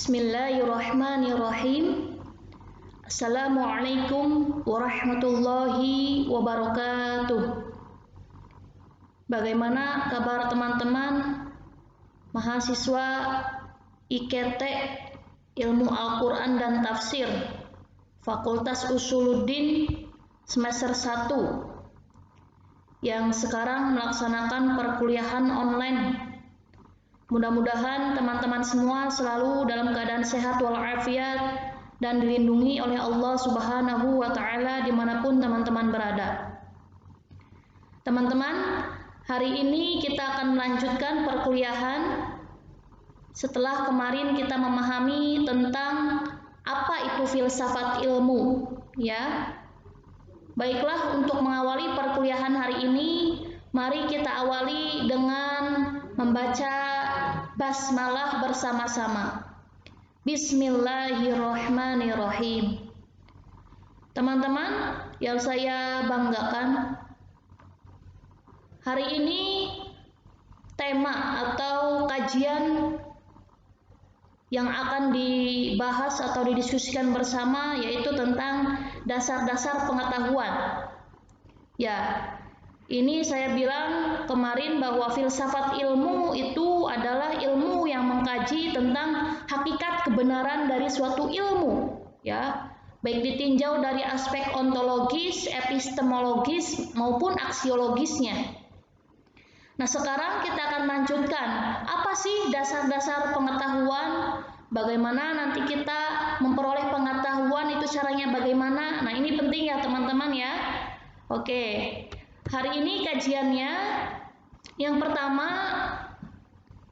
Bismillahirrahmanirrahim. Assalamualaikum warahmatullahi wabarakatuh. Bagaimana kabar teman-teman mahasiswa IKT Ilmu Al-Quran dan Tafsir Fakultas Usuluddin semester 1 yang sekarang melaksanakan perkuliahan online? Mudah-mudahan teman-teman semua selalu dalam keadaan sehat walafiat dan dilindungi oleh Allah Subhanahu wa Ta'ala dimanapun teman-teman berada. Teman-teman, hari ini kita akan melanjutkan perkuliahan setelah kemarin kita memahami tentang apa itu filsafat ilmu, ya. Baiklah, untuk mengawali perkuliahan hari ini, mari kita awali dengan membaca basmalah bersama-sama. Bismillahirrahmanirrahim. Teman-teman yang saya banggakan, hari ini tema atau kajian yang akan dibahas atau didiskusikan bersama yaitu tentang dasar-dasar pengetahuan. Ya, ini saya bilang kemarin bahwa filsafat ilmu itu adalah ilmu yang mengkaji tentang hakikat kebenaran dari suatu ilmu, ya, baik ditinjau dari aspek ontologis, epistemologis maupun aksiologisnya. Nah, sekarang kita akan lanjutkan apa sih dasar-dasar pengetahuan, bagaimana nanti kita memperoleh pengetahuan itu caranya bagaimana. Nah, ini penting ya teman-teman ya. Oke. Hari ini kajiannya yang pertama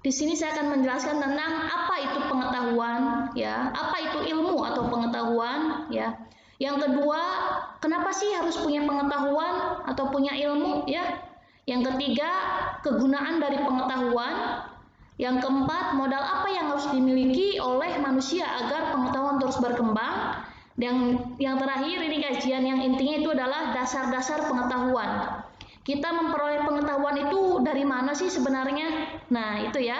di sini saya akan menjelaskan tentang apa itu pengetahuan, ya, apa itu ilmu atau pengetahuan, ya. Yang kedua, kenapa sih harus punya pengetahuan atau punya ilmu, ya. Yang ketiga, kegunaan dari pengetahuan. Yang keempat, modal apa yang harus dimiliki oleh manusia agar pengetahuan terus berkembang. Dan yang terakhir ini kajian yang intinya itu adalah dasar-dasar pengetahuan. Kita memperoleh pengetahuan itu dari mana sih sebenarnya? Nah, itu ya.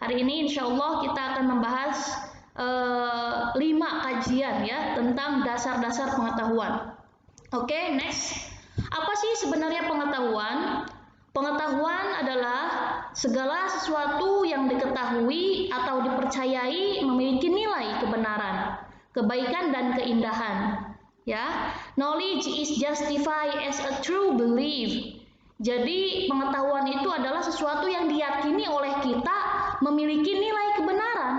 Hari ini insya Allah kita akan membahas 5 kajian ya tentang dasar-dasar pengetahuan. Oke, next. Apa sih sebenarnya pengetahuan? Pengetahuan adalah segala sesuatu yang diketahui atau dipercayai memiliki nilai kebenaran, kebaikan dan keindahan. Ya, knowledge is justified as a true belief. Jadi pengetahuan itu adalah sesuatu yang diyakini oleh kita memiliki nilai kebenaran,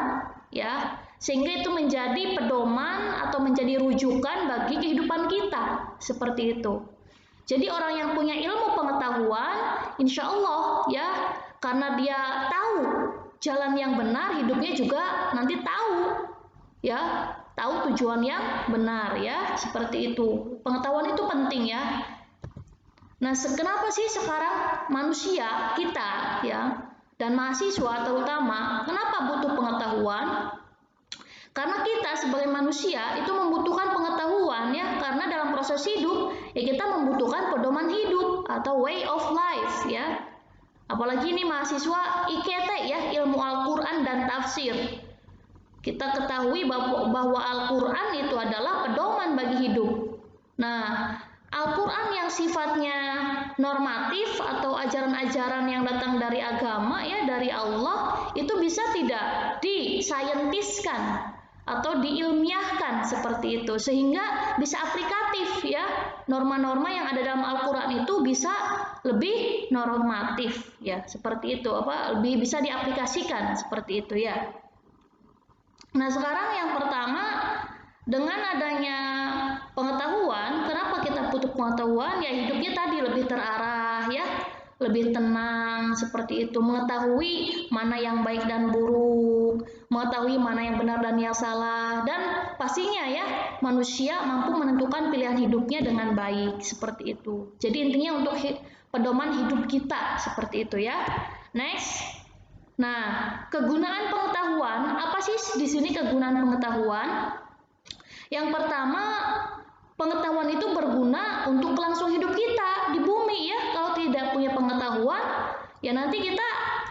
ya, sehingga itu menjadi pedoman atau menjadi rujukan bagi kehidupan kita, seperti itu. Jadi orang yang punya ilmu pengetahuan, insya Allah ya, karena dia tahu jalan yang benar, hidupnya juga nanti tahu, ya, tahu tujuan yang benar, ya, seperti itu. Pengetahuan itu penting ya. Nah, kenapa sih sekarang manusia kita ya dan mahasiswa terutama kenapa butuh pengetahuan? Karena kita sebagai manusia itu membutuhkan pengetahuan ya, karena dalam proses hidup ya kita membutuhkan pedoman hidup atau way of life ya. Apalagi ini mahasiswa IKT ya, ilmu Al-Quran dan tafsir. Kita ketahui bahwa Al-Quran itu adalah pedoman bagi hidup. Nah, Al-Quran yang sifatnya normatif atau ajaran-ajaran yang datang dari agama ya, dari Allah, itu bisa tidak disaintiskan atau diilmiahkan seperti itu, sehingga bisa aplikatif ya. Norma-norma yang ada dalam Al-Quran itu bisa lebih normatif ya, seperti itu, lebih bisa diaplikasikan seperti itu ya. Nah, sekarang yang pertama, dengan adanya pengetahuan, kenapa kita butuh pengetahuan? Ya hidupnya tadi lebih terarah ya, lebih tenang seperti itu, mengetahui mana yang baik dan buruk, mengetahui mana yang benar dan yang salah, dan pastinya ya manusia mampu menentukan pilihan hidupnya dengan baik seperti itu. Jadi intinya untuk pedoman hidup kita seperti itu ya. Next. Nah, kegunaan pengetahuan, apa sih di sini kegunaan pengetahuan? Yang pertama, pengetahuan itu berguna untuk kelangsungan hidup kita di bumi ya. Kalau tidak punya pengetahuan, ya nanti kita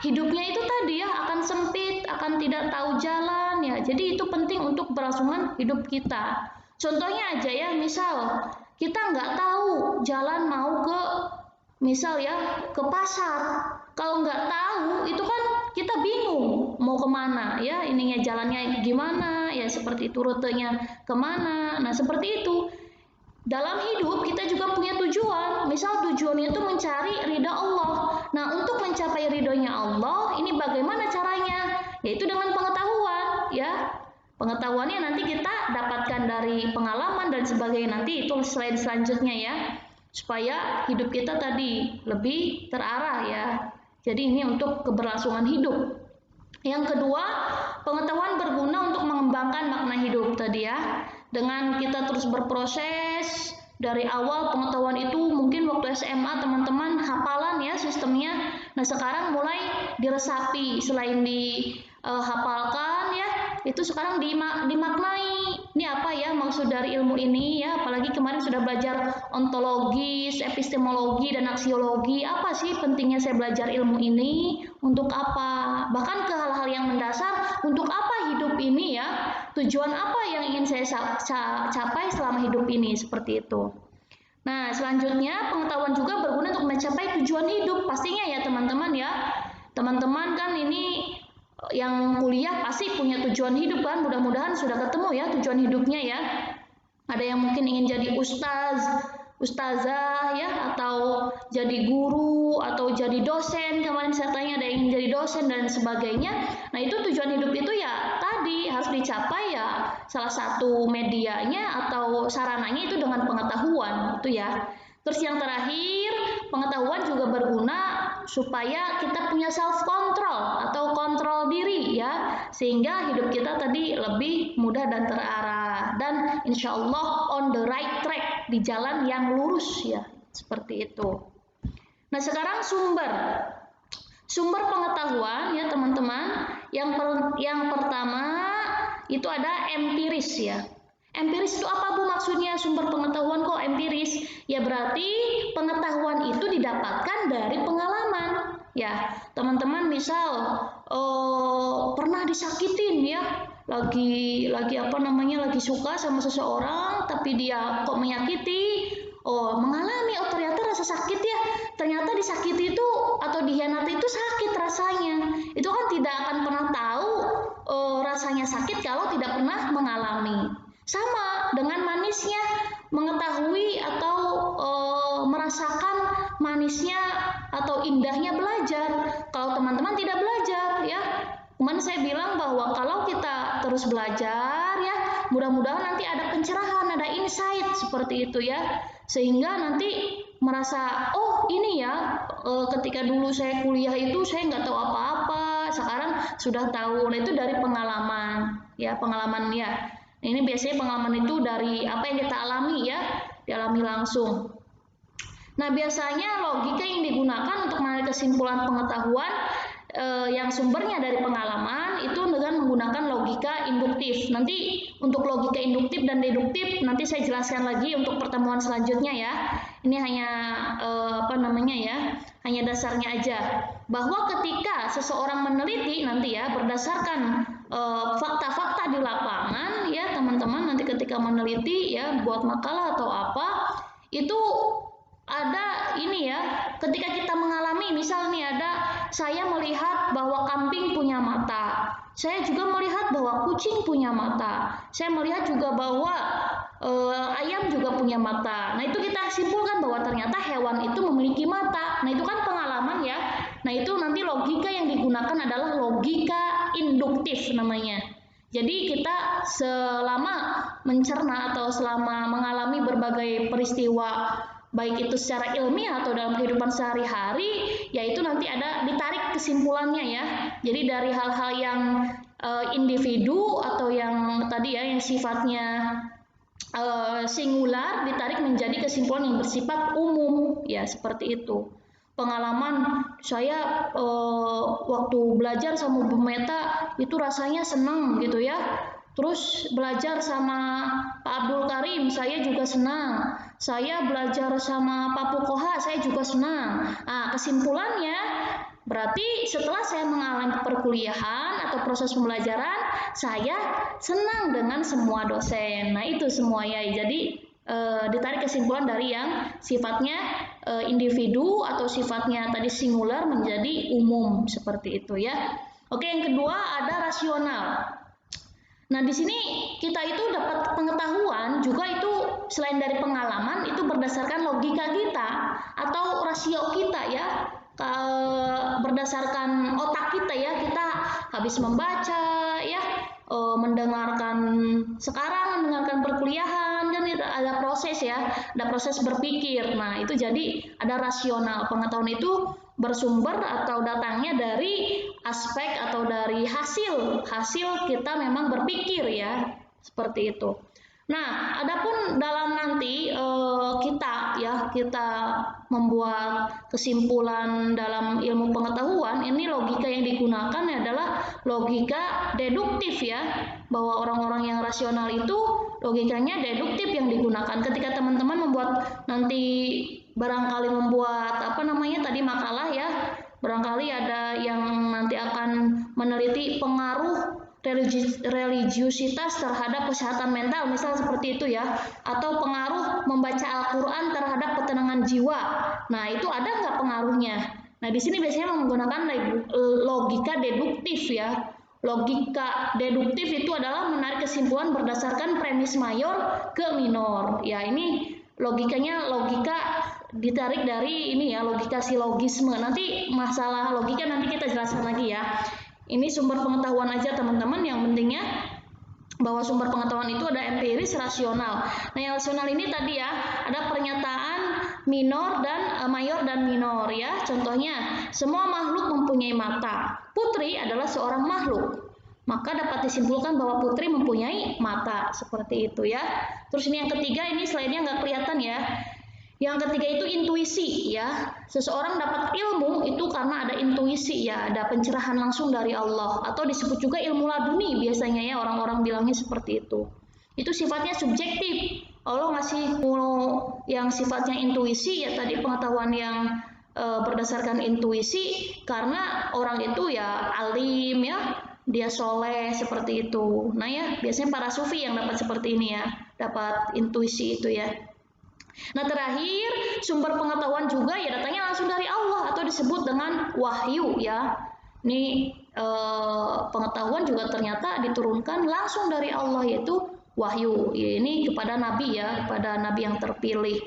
hidupnya itu tadi ya akan sempit, akan tidak tahu jalan ya. Jadi itu penting untuk keberlangsungan hidup kita. Contohnya aja ya, misal kita nggak tahu jalan mau ke, misal ya, ke pasar. Kalau nggak tahu itu kan kita bingung mau kemana ya, ininya jalannya gimana ya, seperti itu, rutenya kemana. Nah seperti itu. Dalam hidup kita juga punya tujuan. Misal tujuannya itu mencari ridha Allah. Nah untuk mencapai ridhonya Allah, ini bagaimana caranya? Yaitu dengan pengetahuan ya. Pengetahuannya nanti kita dapatkan dari pengalaman dan sebagainya, nanti itu slide selanjutnya ya. Supaya hidup kita tadi lebih terarah ya. Jadi ini untuk keberlangsungan hidup. Yang kedua, pengetahuan berguna untuk mengembangkan makna hidup tadi ya. Dengan kita terus berproses dari awal, pengetahuan itu mungkin waktu SMA teman-teman hafalan ya sistemnya. Nah sekarang mulai diresapi, selain dihafalkan ya, itu sekarang dimaknai. Ini apa ya maksud dari ilmu ini ya? Apalagi kemarin sudah belajar ontologi, epistemologi, dan aksiologi. Apa sih pentingnya saya belajar ilmu ini? Untuk apa? Bahkan ke hal-hal yang mendasar, untuk apa hidup ini ya? Tujuan apa yang ingin saya capai selama hidup ini, seperti itu. Nah, selanjutnya pengetahuan juga berguna untuk mencapai tujuan hidup. Pastinya ya teman-teman ya. Teman-teman kan ini yang kuliah pasti punya tujuan hidup kan. Mudah-mudahan sudah ketemu ya tujuan hidupnya ya. Ada yang mungkin ingin jadi ustazah ya, atau jadi guru, atau jadi dosen. Kemarin saya tanya ada yang ingin jadi dosen dan sebagainya. Nah itu tujuan hidup itu ya tadi harus dicapai ya, salah satu medianya atau sarananya itu dengan pengetahuan itu ya. Terus yang terakhir, pengetahuan juga berguna supaya kita punya self control atau kontrol diri ya, sehingga hidup kita tadi lebih mudah dan terarah, dan insya Allah on the right track, di jalan yang lurus ya, seperti itu. Nah sekarang sumber pengetahuan ya teman-teman. Yang pertama itu ada empiris ya. Empiris itu apa Bu maksudnya? Sumber pengetahuan kok empiris? Ya berarti pengetahuan itu didapatkan dari pengalaman. Ya, teman-teman misal pernah disakitin ya, lagi lagi suka sama seseorang tapi dia kok menyakiti, mengalami, ternyata rasa sakit ya, ternyata disakiti itu atau dikhianati itu sakit rasanya. Itu kan tidak akan pernah tahu rasanya sakit kalau tidak pernah mengalami. Sama dengan manisnya, mengetahui atau merasakan manisnya atau indahnya belajar. Kalau teman-teman tidak belajar ya, kemarin saya bilang bahwa kalau kita terus belajar ya, mudah-mudahan nanti ada pencerahan, ada insight seperti itu ya, sehingga nanti merasa ini ya, ketika dulu saya kuliah itu saya nggak tahu apa-apa, sekarang sudah tahu. Nah itu dari pengalaman ya, pengalaman ya. Ini biasanya pengalaman itu dari apa yang kita alami ya, dialami langsung. Nah biasanya logika yang digunakan untuk menarik kesimpulan pengetahuan yang sumbernya dari pengalaman itu dengan menggunakan logika induktif. Nanti untuk logika induktif dan deduktif nanti saya jelaskan lagi untuk pertemuan selanjutnya ya. Ini hanya hanya dasarnya aja. Bahwa ketika seseorang meneliti nanti ya berdasarkan fakta-fakta di lapangan ya teman-teman, nanti ketika meneliti ya buat makalah atau apa, itu ada ini ya, ketika kita mengalami, misal nih saya melihat bahwa kambing punya mata, saya juga melihat bahwa kucing punya mata, saya melihat juga bahwa ayam juga punya mata. Nah itu kita simpulkan bahwa ternyata hewan itu memiliki mata. Nah itu kan pengalaman ya. Nah itu nanti logika yang digunakan adalah logika induktif namanya. Jadi kita selama mencerna atau selama mengalami berbagai peristiwa, baik itu secara ilmiah atau dalam kehidupan sehari-hari, yaitu nanti ada ditarik kesimpulannya ya. Jadi dari hal-hal yang individu atau yang tadi ya yang sifatnya singular ditarik menjadi kesimpulan yang bersifat umum ya, seperti itu. Pengalaman saya waktu belajar sama Bu Meta itu rasanya senang gitu ya. Terus belajar sama Pak Abdul Karim saya juga senang. Saya belajar sama Pak Pukoha saya juga senang. Nah, kesimpulannya Berarti setelah saya mengalami perkuliahan atau proses pembelajaran, saya senang dengan semua dosen. Nah itu semua ya. Jadi ditarik kesimpulan dari yang sifatnya individu atau sifatnya tadi singular menjadi umum seperti itu ya. Oke, yang kedua ada rasional. Nah, di sini kita itu dapat pengetahuan juga itu selain dari pengalaman itu berdasarkan logika kita atau rasio kita ya. Berdasarkan otak kita ya, kita habis membaca ya, mendengarkan perkuliahan dan ada proses ya, ada proses berpikir. Nah, itu jadi ada rasional. Pengetahuan itu bersumber atau datangnya dari aspek atau dari hasil kita memang berpikir ya, seperti itu. Nah, adapun dalam nanti kita membuat kesimpulan dalam ilmu pengetahuan, ini logika yang digunakan adalah logika deduktif ya, bahwa orang-orang yang rasional itu logikanya deduktif yang digunakan. Ketika teman-teman membuat nanti barangkali membuat tadi makalah ya, barangkali ada yang nanti akan meneliti pengaruh religiusitas terhadap kesehatan mental, misal seperti itu ya, atau pengaruh membaca Al-Quran terhadap ketenangan jiwa. Nah, itu ada nggak pengaruhnya? Nah, di sini biasanya menggunakan logika deduktif ya. Logika deduktif itu adalah menarik kesimpulan berdasarkan premis mayor ke minor. Ya, ini logikanya ditarik dari ini ya, logika silogisme. Nanti masalah logika nanti kita jelaskan lagi ya. Ini sumber pengetahuan aja teman-teman, yang pentingnya bahwa sumber pengetahuan itu ada empiris, rasional. Nah, yang rasional ini tadi ya, ada pernyataan mayor dan minor ya. Contohnya, semua makhluk mempunyai mata. Putri adalah seorang makhluk. Maka dapat disimpulkan bahwa putri mempunyai mata, seperti itu ya. Terus ini yang ketiga, ini slide-nya nggak kelihatan ya. Yang ketiga itu intuisi ya. Seseorang dapat ilmu itu karena ada intuisi ya, ada pencerahan langsung dari Allah, atau disebut juga ilmu laduni biasanya ya, orang-orang bilangnya seperti itu. Itu sifatnya subjektif. Allah ngasih yang sifatnya intuisi ya, tadi pengetahuan yang berdasarkan intuisi karena orang itu ya alim ya, dia soleh seperti itu. Nah ya, biasanya para sufi yang dapat seperti ini ya, dapat intuisi itu ya. Nah, terakhir sumber pengetahuan juga ya datangnya langsung dari Allah atau disebut dengan wahyu ya. Ini pengetahuan juga ternyata diturunkan langsung dari Allah, yaitu wahyu. Ya, ini kepada nabi ya, kepada nabi yang terpilih.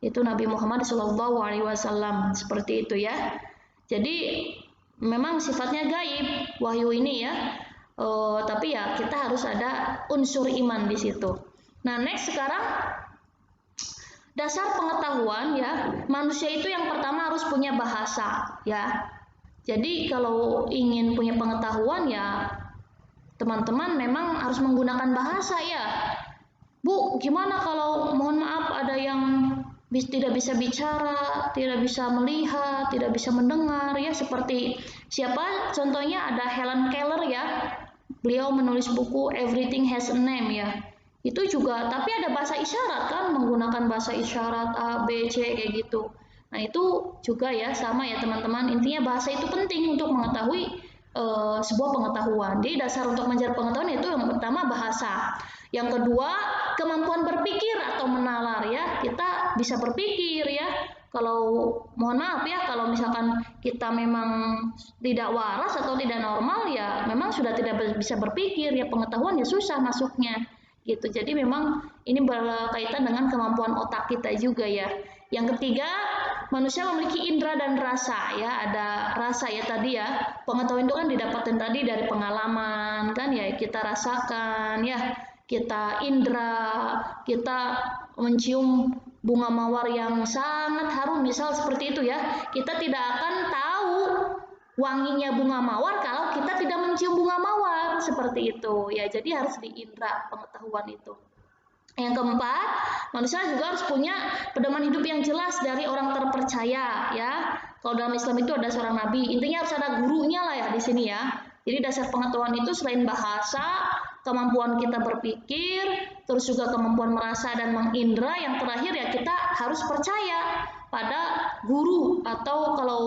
Itu Nabi Muhammad SAW, seperti itu ya. Jadi memang sifatnya gaib wahyu ini ya. Tapi ya kita harus ada unsur iman di situ. Nah, next sekarang dasar pengetahuan ya, manusia itu yang pertama harus punya bahasa ya. Jadi kalau ingin punya pengetahuan ya, teman-teman memang harus menggunakan bahasa ya. Bu, gimana kalau mohon maaf ada yang tidak bisa bicara, tidak bisa melihat, tidak bisa mendengar ya, seperti siapa? Contohnya ada Helen Keller ya. Beliau menulis buku Everything Has a Name ya. Itu juga, tapi ada bahasa isyarat kan, menggunakan bahasa isyarat A, B, C kayak gitu. Nah, itu juga ya, sama ya teman-teman. Intinya bahasa itu penting untuk mengetahui sebuah pengetahuan. Jadi dasar untuk mencari pengetahuan itu yang pertama bahasa. Yang kedua, kemampuan berpikir atau menalar ya. Kita bisa berpikir ya. Kalau mohon maaf ya, kalau misalkan kita memang tidak waras atau tidak normal ya, memang sudah tidak bisa berpikir ya, pengetahuan ya susah masuknya. Gitu. Jadi memang ini berkaitan dengan kemampuan otak kita juga ya. Yang ketiga, manusia memiliki indera dan rasa ya. Ada rasa ya tadi ya. Pengetahuan itu kan didapatkan tadi dari pengalaman kan ya, kita rasakan ya. Kita indera, kita mencium bunga mawar yang sangat harum misal seperti itu ya. Kita tidak akan tahu wanginya bunga mawar kalau kita tidak mencium bunga mawar, seperti itu ya. Jadi harus diindra pengetahuan itu. Yang keempat, manusia juga harus punya pedoman hidup yang jelas dari orang terpercaya ya. Kalau dalam Islam itu ada seorang nabi, intinya harus ada gurunya lah ya di sini ya. Jadi dasar pengetahuan itu selain bahasa, kemampuan kita berpikir, terus juga kemampuan merasa dan mengindra, yang terakhir ya kita harus percaya pada guru, atau kalau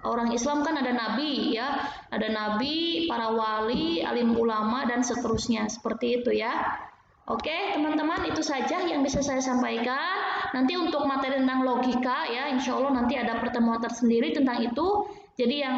Orang Islam kan ada nabi ya, ada nabi, para wali, alim ulama dan seterusnya seperti itu ya. Oke, teman-teman itu saja yang bisa saya sampaikan. Nanti untuk materi tentang logika ya, insya Allah nanti ada pertemuan tersendiri tentang itu. Jadi yang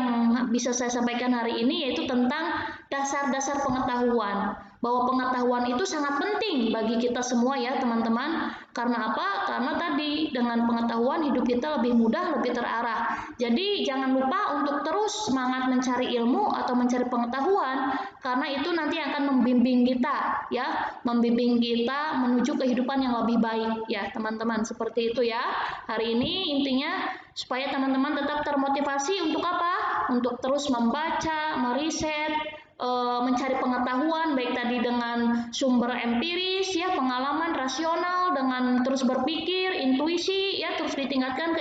bisa saya sampaikan hari ini yaitu tentang dasar-dasar pengetahuan. Bahwa pengetahuan itu sangat penting bagi kita semua ya teman-teman. Karena apa? Karena tadi dengan pengetahuan hidup kita lebih mudah, lebih terarah. Jadi jangan lupa untuk terus semangat mencari ilmu atau mencari pengetahuan. Karena itu nanti akan membimbing kita ya, membimbing kita menuju kehidupan yang lebih baik ya teman-teman. Seperti itu ya. Hari ini intinya supaya teman-teman tetap termotivasi untuk apa? Untuk terus membaca, meriset, mencari pengetahuan baik tadi dengan sumber empiris ya, pengalaman rasional, dengan terus berpikir, intuisi ya, terus ditingkatkan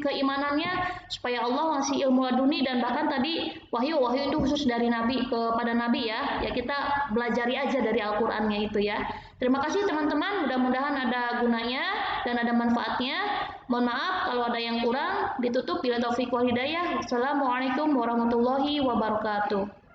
keimanannya supaya Allah ngasih ilmu laduni dan bahkan tadi wahyu itu khusus dari nabi kepada nabi ya. Ya kita belajari aja dari Al-Qur'annya itu ya. Terima kasih teman-teman, mudah-mudahan ada gunanya dan ada manfaatnya. Mohon maaf kalau ada yang kurang, ditutup bila taufiq wal hidayah. Wassalamualaikum warahmatullahi wabarakatuh.